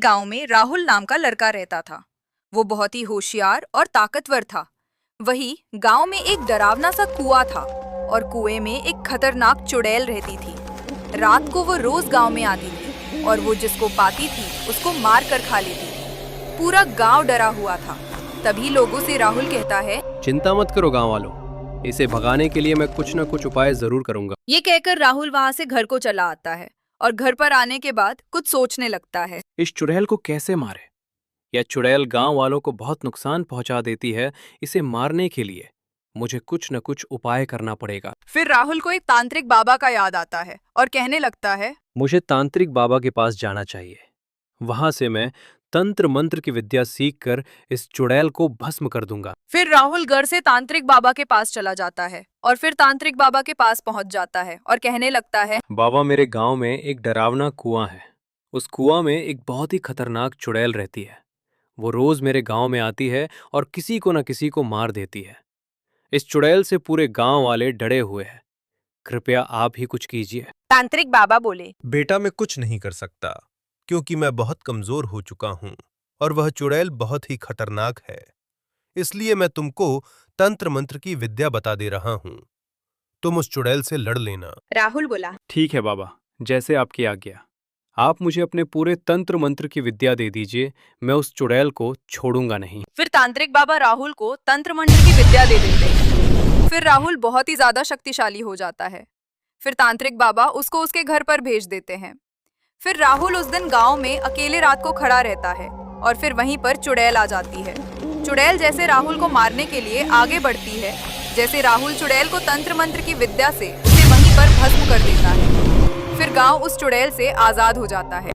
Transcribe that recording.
गांव में राहुल नाम का लड़का रहता था। वो बहुत ही होशियार और ताकतवर था। वही गांव में एक डरावना सा कुआं था और कुएं में एक खतरनाक चुड़ैल रहती थी। रात को वो रोज गांव में आती थी और वो जिसको पाती थी उसको मार कर खा लेती थी। पूरा गांव डरा हुआ था। तभी लोगों से राहुल कहता है, चिंता मत करो गांव वालों, इसे भगाने के लिए मैं कुछ न कुछ उपाय जरूर करूंगा। ये कहकर राहुल वहां से घर को चला आता है और घर पर आने के बाद कुछ सोचने लगता है। इस चुड़ैल को कैसे मारे? यह चुड़ैल गांव वालों को बहुत नुकसान पहुंचा देती है। इसे मारने के लिए मुझे कुछ न कुछ उपाय करना पड़ेगा। फिर राहुल को एक तांत्रिक बाबा का याद आता है और कहने लगता है, मुझे तांत्रिक बाबा के पास जाना चाहिए। वहां से मैं तंत्र मंत्र की विद्या सीखकर इस चुड़ैल को भस्म कर दूंगा। फिर राहुल घर से तांत्रिक बाबा के पास चला जाता है और फिर तांत्रिक बाबा के पास पहुंच जाता है और कहने लगता है, बाबा, मेरे गांव में एक डरावना कुआं है। उस कुआं में एक बहुत ही खतरनाक चुड़ैल रहती है। वो रोज मेरे गांव में आती है और किसी को न किसी को मार देती है। इस चुड़ैल से पूरे गांव वाले डरे हुए हैं। कृपया आप ही कुछ कीजिए। तांत्रिक बाबा बोले, बेटा, मैं कुछ नहीं कर सकता क्योंकि मैं बहुत कमजोर हो चुका हूं और वह चुड़ैल बहुत ही खतरनाक है। इसलिए मैं तुमको तंत्र मंत्र की विद्या बता दे रहा हूं। तुम उस चुड़ैल से लड़ लेना। राहुल बोला, ठीक है बाबा, जैसे आपकी आज्ञा। आप मुझे अपने पूरे तंत्र मंत्र की विद्या दे दीजिए। मैं उस चुड़ैल को छोड़ूंगा नहीं। फिर तांत्रिक बाबा राहुल को तंत्र मंत्र की विद्या दे देते हैं। फिर राहुल बहुत ही ज्यादा शक्तिशाली हो जाता है। फिर तांत्रिक बाबा उसको उसके घर पर भेज देते हैं। फिर राहुल उस दिन गांव में अकेले रात को खड़ा रहता है और फिर वहीं पर चुड़ैल आ जाती है। चुड़ैल जैसे राहुल को मारने के लिए आगे बढ़ती है, जैसे राहुल चुड़ैल को तंत्र मंत्र की विद्या से उसे वहीं पर भस्म कर देता है। फिर गांव उस चुड़ैल से आजाद हो जाता है।